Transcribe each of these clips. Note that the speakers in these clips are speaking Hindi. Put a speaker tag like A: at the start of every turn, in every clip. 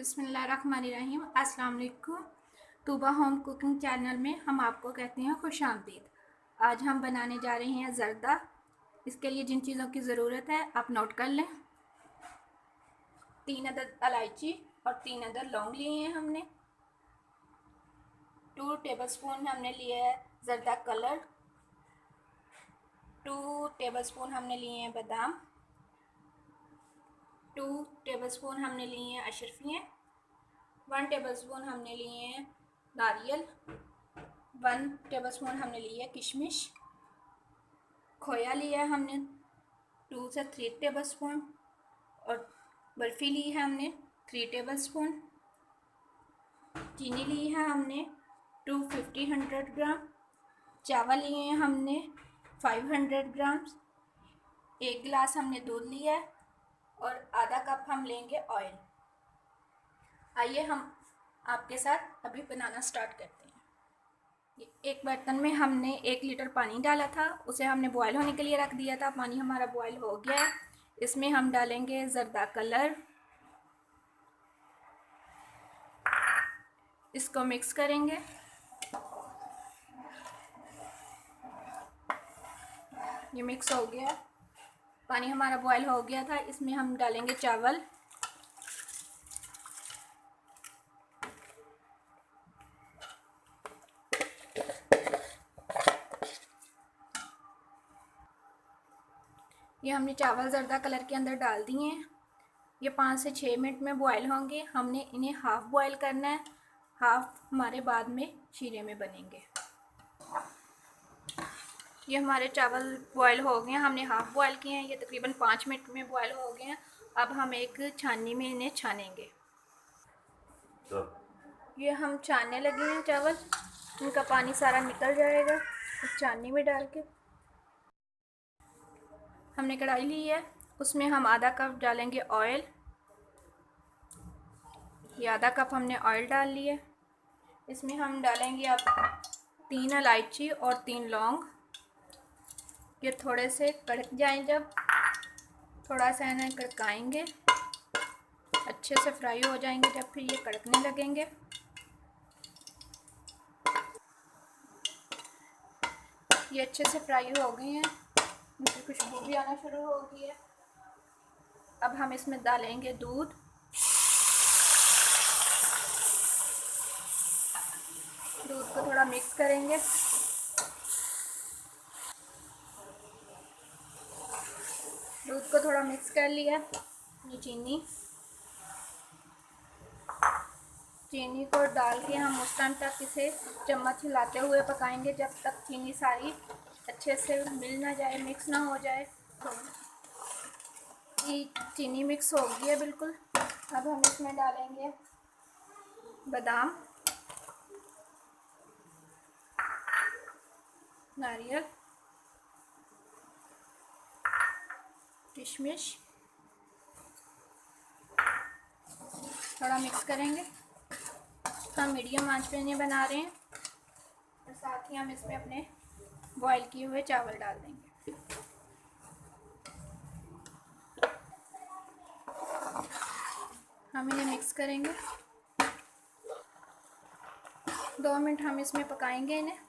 A: बिस्मिल्लाहिर्रहमानिर्रहीम। अस्सलाम वालेकुम। तूबा होम कुकिंग चैनल में हम आपको कहते हैं खुश आमदीद। आज हम बनाने जा रहे हैं ज़र्दा। इसके लिए जिन चीज़ों की ज़रूरत है आप नोट कर लें। 3 अदद इलायची और 3 अदद लौंग लिए हैं हमने। 2 टेबलस्पून हमने लिए है ज़र्दा कलर। 2 टेबलस्पून हमने लिए हैं बादाम। 2 टेबलस्पून हमने लिए हैं अशरफियाँ। 1 टेबलस्पून हमने लिए हैं नारियल। 1 टेबलस्पून हमने लिए है किशमिश। खोया लिया है हमने 2 से 3 टेबलस्पून और बर्फ़ी ली है हमने 3 टेबलस्पून। चीनी ली है हमने 250 ग्राम। चावल लिए हैं हमने 500 ग्राम। 1 गिलास हमने दूध लिया है और आधा कप हम लेंगे ऑयल। आइए हम आपके साथ अभी बनाना स्टार्ट करते हैं। एक बर्तन में हमने 1 लीटर पानी डाला था, उसे हमने बॉयल होने के लिए रख दिया था। पानी हमारा बॉयल हो गया है। इसमें हम डालेंगे ज़र्दा कलर। इसको मिक्स करेंगे। ये मिक्स हो गया। पानी हमारा बॉयल हो गया था। इसमें हम डालेंगे चावल। ये हमने चावल ज़र्दा कलर के अंदर डाल दिए हैं। ये 5 से 6 मिनट में बॉयल होंगे। हमने इन्हें हाफ़ बॉयल करना है, हाफ़ हमारे बाद में शीरे में बनेंगे। ये हमारे चावल बॉयल हो गए हैं। हमने हाफ़ बॉयल किए हैं। ये तकरीबन 5 मिनट में बॉयल हो गए हैं। अब हम एक छाननी में इन्हें छानेंगे। ये हम छानने लगे हैं चावल। इनका पानी सारा निकल जाएगा इस छाननी में डाल के। हमने कढ़ाई ली है, उसमें हम आधा कप डालेंगे ऑयल। ये आधा कप हमने ऑयल डाल लिया। इसमें हम डालेंगे अब 3 इलायची और 3 लौंग। ये थोड़े से कड़क जाएं, जब थोड़ा सा इन्हें कड़काएंगे, अच्छे से फ्राई हो जाएंगे। जब फिर ये कड़कने लगेंगे, ये अच्छे से फ्राई हो गए हैं। इनकी खुशबू भी आना शुरू हो गई है। अब हम इसमें डालेंगे दूध। दूध को थोड़ा मिक्स करेंगे। दूध को थोड़ा मिक्स कर लिया। ये चीनी को डाल के हम उस टाइम तक इसे चम्मच हिलाते हुए पकाएंगे जब तक चीनी सारी अच्छे से मिल ना जाए, मिक्स ना हो जाए। तो ये चीनी मिक्स हो गई है बिल्कुल। अब हम इसमें डालेंगे बादाम, नारियल, किशमिश। थोड़ा मिक्स करेंगे। हम मीडियम आंच पे इन्हें बना रहे हैं और साथ ही हम इसमें अपने बॉयल किए हुए चावल डाल देंगे। हम इन्हें मिक्स करेंगे। 2 मिनट हम इसमें पकाएंगे इन्हें।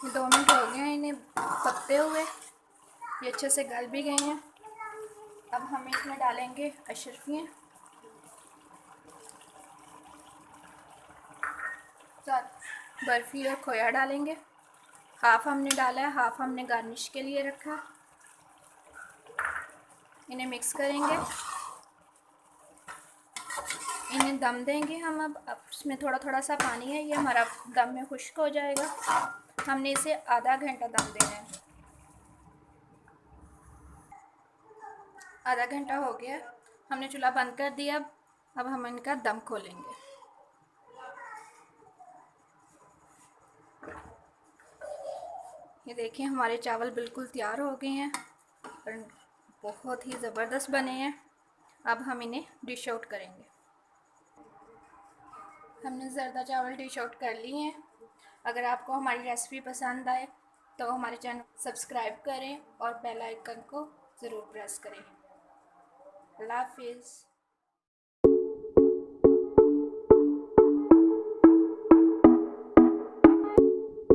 A: ये 2 मिनट हो गए हैं इन्हें पकते हुए। ये अच्छे से गल भी गए हैं। अब हम इसमें डालेंगे अशरफियाँ, साथ बर्फ़ी और खोया डालेंगे। हाफ़ हमने डाला है, हाफ़ हमने गार्निश के लिए रखा। इन्हें मिक्स करेंगे, इन्हें दम देंगे हम। अब इसमें थोड़ा थोड़ा सा पानी है, ये हमारा दम में खुश्क हो जाएगा। हमने इसे आधा घंटा दम देना है। आधा घंटा हो गया, हमने चूल्हा बंद कर दिया। अब हम इनका दम खोलेंगे। ये देखिए हमारे चावल बिल्कुल तैयार हो गए हैं और बहुत ही ज़बरदस्त बने हैं। अब हम इन्हें डिश आउट करेंगे। हमने ज़र्दा चावल डिश आउट कर लिए हैं। अगर आपको हमारी रेसिपी पसंद आए तो हमारे चैनल सब्सक्राइब करें और बेल आइकन को ज़रूर प्रेस करें। अल्लाह हाफिज़।